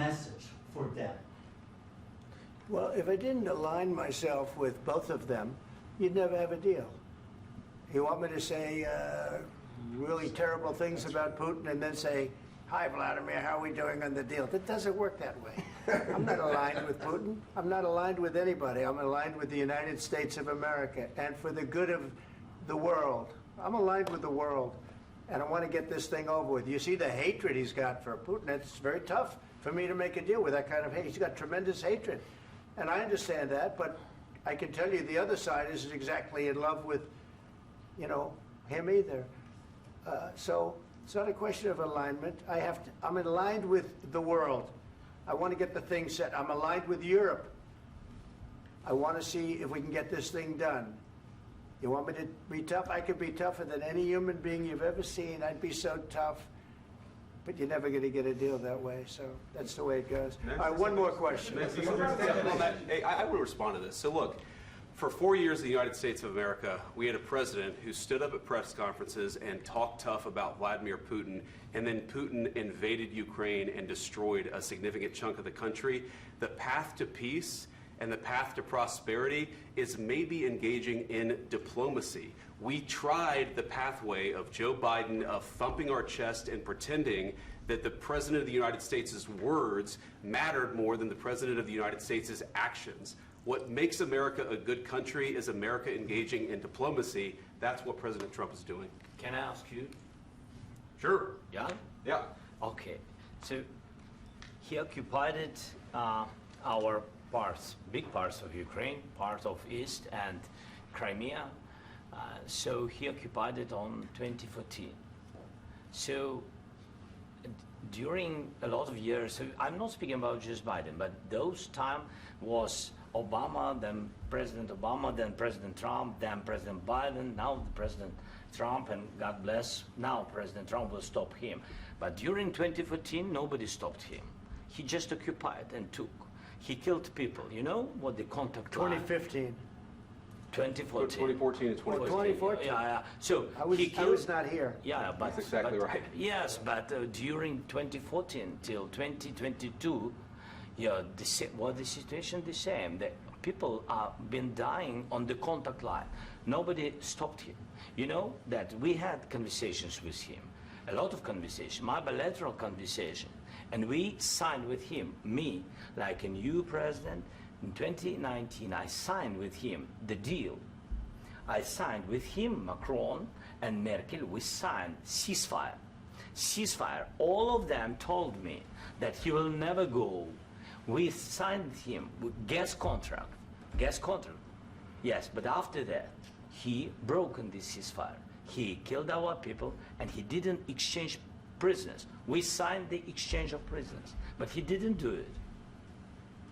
message for them? Well, if I didn't align myself with both of them, you'd never have a deal. You want me to say really terrible things about Putin and then say, "Hi, Vladimir, how are we doing on the deal?" That doesn't work that way. I'm not aligned with Putin. I'm not aligned with anybody. I'm aligned with the United States of America and for the good of the world. I'm aligned with the world, and I want to get this thing over with. You see the hatred he's got for Putin. It's very tough for me to make a deal with that kind of hate. He's got tremendous hatred, and I understand that, but I can tell you the other side isn't exactly in love with, you know, him either. So it's not a question of alignment. I'm aligned with the world. I want to get the thing set. I'm aligned with Europe. I want to see if we can get this thing done. You want me to be tough? I could be tougher than any human being you've ever seen. I'd be so tough. But you're never going to get a deal that way, so that's the way it goes. All right, one more question. Hey, I would respond to this. So look, for 4 years in the United States of America, we had a president who stood up at press conferences and talked tough about Vladimir Putin, and then Putin invaded Ukraine and destroyed a significant chunk of the country. The path to peace and the path to prosperity is maybe engaging in diplomacy. We tried the pathway of Joe Biden of thumping our chest and pretending that the President of the United States' words mattered more than the President of the United States' actions. What makes America a good country is America engaging in diplomacy. That's what President Trump is doing. Can I ask you? Sure. Yeah? Yeah. Okay. So he occupied our parts, big parts of Ukraine, part of East and Crimea. So he occupied it on 2014. So during a lot of years, so I'm not speaking about just Biden, but those time was Obama, then President Obama, then President Trump, then President Biden, now President Trump, and God bless, now President Trump will stop him. But during 2014, nobody stopped him. He just occupied and took. He killed people. You know what the contact line? 2015. 2014. 2014 and 2015. 2014. Yeah. So I was not here. Yeah, but that's exactly right. Yes, but during 2014 till 2022, yeah, the situation the same. The people are been dying on the contact line. Nobody stopped him. You know that we had conversations with him, a lot of conversation, my bilateral conversation, and we signed with him. Me, like a new president. In 2019, I signed with him the deal. I signed with him, Macron and Merkel, we signed ceasefire. Ceasefire. All of them told me that he will never go. We signed with him with gas contract. Gas contract. Yes, but after that, he broken the ceasefire. He killed our people and he didn't exchange prisoners. We signed the exchange of prisoners, but he didn't do it.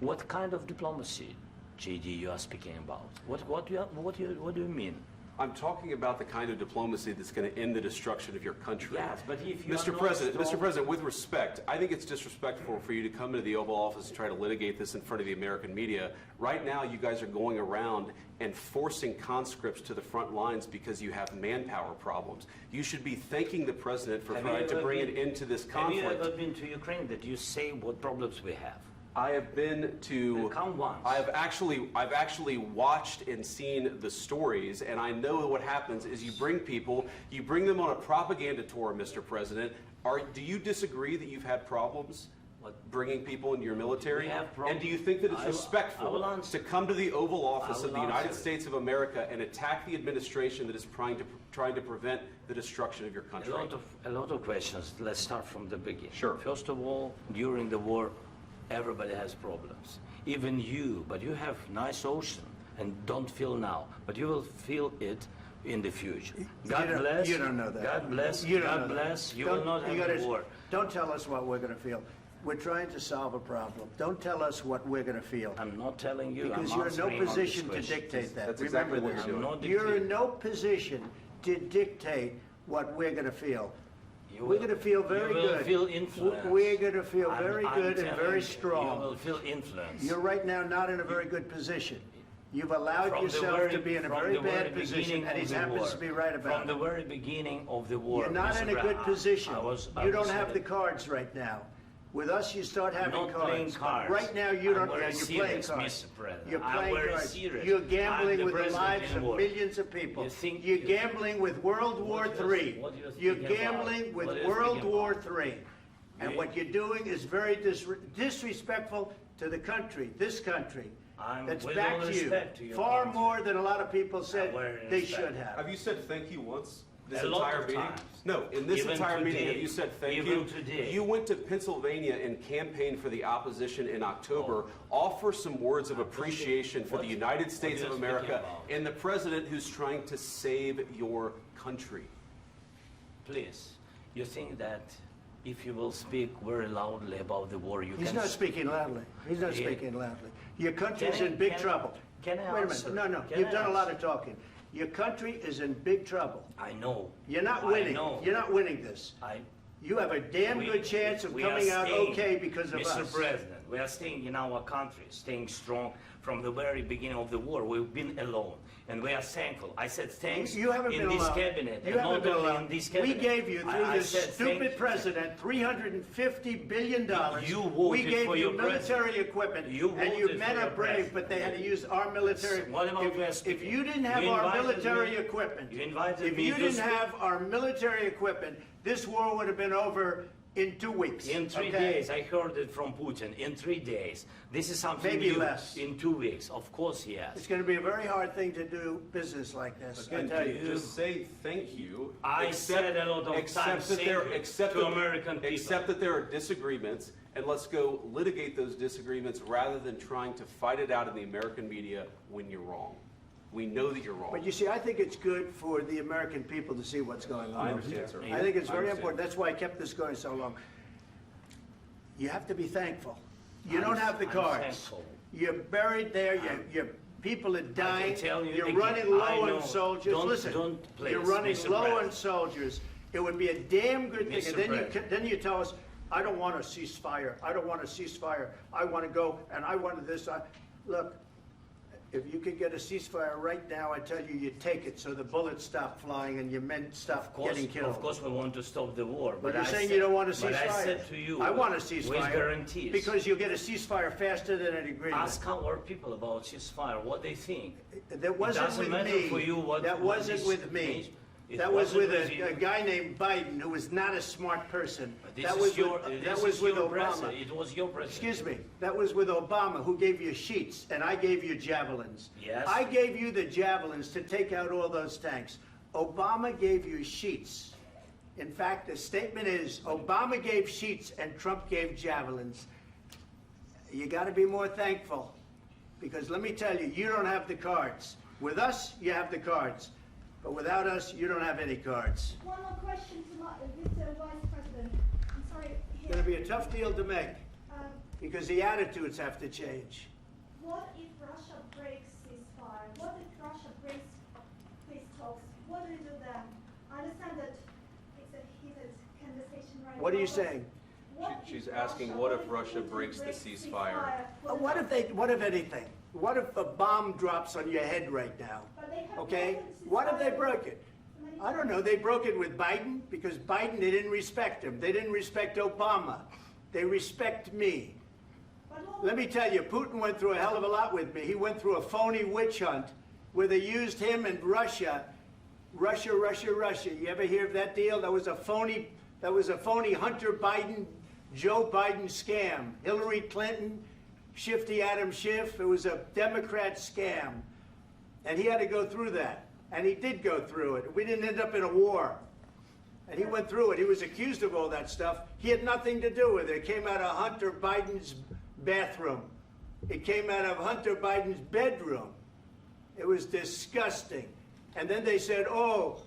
What kind of diplomacy, JD, you are speaking about? What do you mean? I'm talking about the kind of diplomacy that's going to end the destruction of your country. Yes, but if you Mr. President, with respect, I think it's disrespectful for you to come into the Oval Office and try to litigate this in front of the American media. Right now, you guys are going around and forcing conscripts to the front lines because you have manpower problems. You should be thanking the President for trying to bring an end to this conflict. Have you ever been to Ukraine that you say what problems we have? I have been to. Come once. I've actually watched and seen the stories, and I know what happens is you bring people, you bring them on a propaganda tour, Mr. President. Do you disagree that you've had problems bringing people into your military? And do you think that it's respectful to come to the Oval Office of the United States of America and attack the administration that is trying to prevent the destruction of your country? A lot of questions. Let's start from the beginning. Sure. First of all, during the war, everybody has problems. Even you, but you have nice ocean and don't feel now, but you will feel it in the future. God bless. You don't know that. God bless. You don't God know bless. that. You will not have a war. Don't tell us what we're going to feel. We're trying to solve a problem. Don't tell us what we're going to feel. I'm not telling you. Because I'm you're in no answering on position this to question. dictate that. That's Remember exactly what this. you're doing. You're in no position to dictate what we're going to feel. We're going to feel very good. You will feel influence. We're going to feel very good and very You strong. will feel influence. You're right now not in a very good position. You've allowed yourself to be in a very bad position, and he happens to be right about it. From the very beginning of the war. You're not in a good position. You don't have the cards right now. With us, you start having Not cards. playing cards. Right now, you I'm don't. very You're playing serious, cards. Mr. President. You're I'm playing very cards. serious. You're I'm gambling the with the president lives in of war. millions of people. You think You're you- gambling with World War What you're- III. what you're You're speaking about? gambling with What you're World speaking War about? III. And You- what you're doing is very disrespectful to the country, this country. I'm That's with back all to respect to you. your Far country. more than a lot of people said very they respect. should have. Have you said thank you once? This A lot entire of meeting? times. No, in this Even entire meeting, today. have you said thank Even you? today. You went to Pennsylvania and campaigned for the opposition in October. Offer some words of appreciation for the What- United States what of you're speaking America about? and the president who's trying to save your country. Please, you think that if you will speak very loudly about the war, you He's can... not speaking loudly. He's not Yeah. speaking loudly. Your country's Can I- in big can- trouble. can I Wait a answer? minute. No, Can you've I done a lot answer? of talking. Your country is in big trouble. I know. You're not I winning. know. You're not winning this. You have a damn We- good chance of we are coming out staying, okay because of Mr. us. President, we are staying in our country, staying strong from the very beginning of the war. We've been alone, and we are thankful. I said thanks You haven't in been this alone. cabinet, You and haven't not been only alone. in this We cabinet. gave you, through I this said stupid president, $350 billion. You We voted gave for you your military equipment, You and you voted men for are your brave, president. but they had to use our military. What about we are If speaking? you didn't have You our invited military me- equipment, you invited if me you to didn't speak. have our military equipment, this war would have been over in 2 weeks. In 3 okay? days, I heard it from Putin. In 3 days, this is something Maybe new. less. In 2 weeks, of course, yes. It's going to be a very hard thing to do business like this. I Again, tell you. just say thank you. I said a lot of accept times that thank there, you accept to that- American people. Accept that there are disagreements, and let's go litigate those disagreements rather than trying to fight it out in the American media when you're wrong. We know that you're wrong. But you see, I think it's good for the American people to see what's going on. I understand, sir. I think it's I very understand. important. That's why I kept this going so long. You have to be thankful. You I'm- don't have the I'm cards. thankful. You're buried there. Your people are dying. tell you You're again, running I low know. on soldiers. Don't- Listen, don't, please, you're running Mr. low on President. soldiers. It would be a damn good thing. Mr. And then President. then you tell us, I don't want a ceasefire. I don't want a ceasefire. I want to go and I want this. Look, if you could get a ceasefire right now, I tell you, you take it so the bullets stop flying and your men stop getting killed. Of course, we want to stop the war. But you're I saying said- you don't want a ceasefire. But I said to you, I want a with ceasefire. guarantees. Because you'll get a ceasefire faster than an agreement. Ask our people about ceasefire, what they think. That wasn't doesn't with matter me. for you what- That what wasn't this with me. means. It That was wasn't with with a you. guy named Biden who was not a smart person. But this That is was your, with, this that is was with your Obama. president. It was your president. Excuse me. That was with Obama, who gave you sheets, and I gave you javelins. Yes. I gave you the javelins to take out all those tanks. Obama gave you sheets. In fact, the statement is Obama gave sheets and Trump gave javelins. You got to be more thankful, because let me tell you, you don't have the cards. With us, you have the cards. But without us, you don't have any cards. One more question to Mr. Vice President. I'm sorry. It's going to be a tough deal to make, Um, because the attitudes have to change. what if Russia breaks ceasefire? What if Russia breaks peace talks? What do you do then? I understand that it's a heated conversation right now. What are you but saying? what She's if asking, what if Russia Putin breaks the ceasefire? What if anything? What if a bomb drops on your head right now? But they have Okay? broken What if they ceasefire broke it? many I don't know. They broke it with Biden because Biden, they didn't respect him. They didn't respect Obama. They respect me. But what- Let me tell you, Putin went through a hell of a lot with me. He went through a phony witch hunt where they used him and Russia. Russia. You ever hear of that deal? That was a phony Hunter Biden, Joe Biden scam. Hillary Clinton, Shifty Adam Schiff. It was a Democrat scam. And he had to go through that. And he did go through it. We didn't end up in a war. And he went through it. He was accused of all that stuff. He had nothing to do with it. It came out of Hunter Biden's bathroom. It came out of Hunter Biden's bedroom. It was disgusting. And then they said, oh,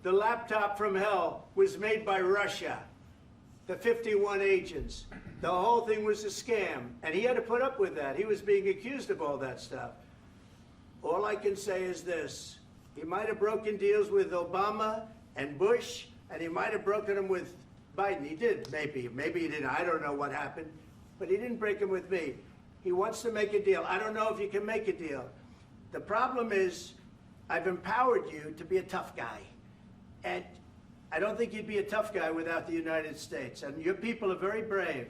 the laptop from hell was made by Russia. The 51 agents. The whole thing was a scam. And he had to put up with that. He was being accused of all that stuff. All I can say is this. He might have broken deals with Obama and Bush, and he might have broken them with Biden. He did, maybe. Maybe he didn't. I don't know what happened. But he didn't break them with me. He wants to make a deal. I don't know if you can make a deal. The problem is, I've empowered you to be a tough guy. And I don't think you'd be a tough guy without the United States. And your people are very brave.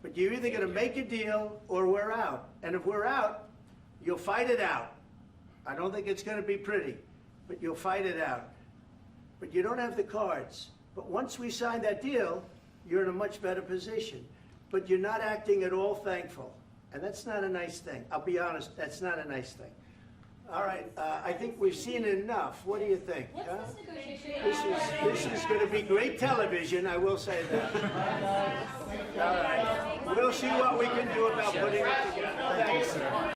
But you're either going to make a deal or we're out. And if we're out, you'll fight it out. I don't think it's going to be pretty, but you'll fight it out. But you don't have the cards. But once we sign that deal, you're in a much better position. But you're not acting at all thankful. And that's not a nice thing. I'll be honest, that's not a nice thing. All right, I think we've seen enough. What do you think? What's huh? this negotiation? This is going to be great television, I will say that. All right. We'll see what we can do about putting it together. Thanks.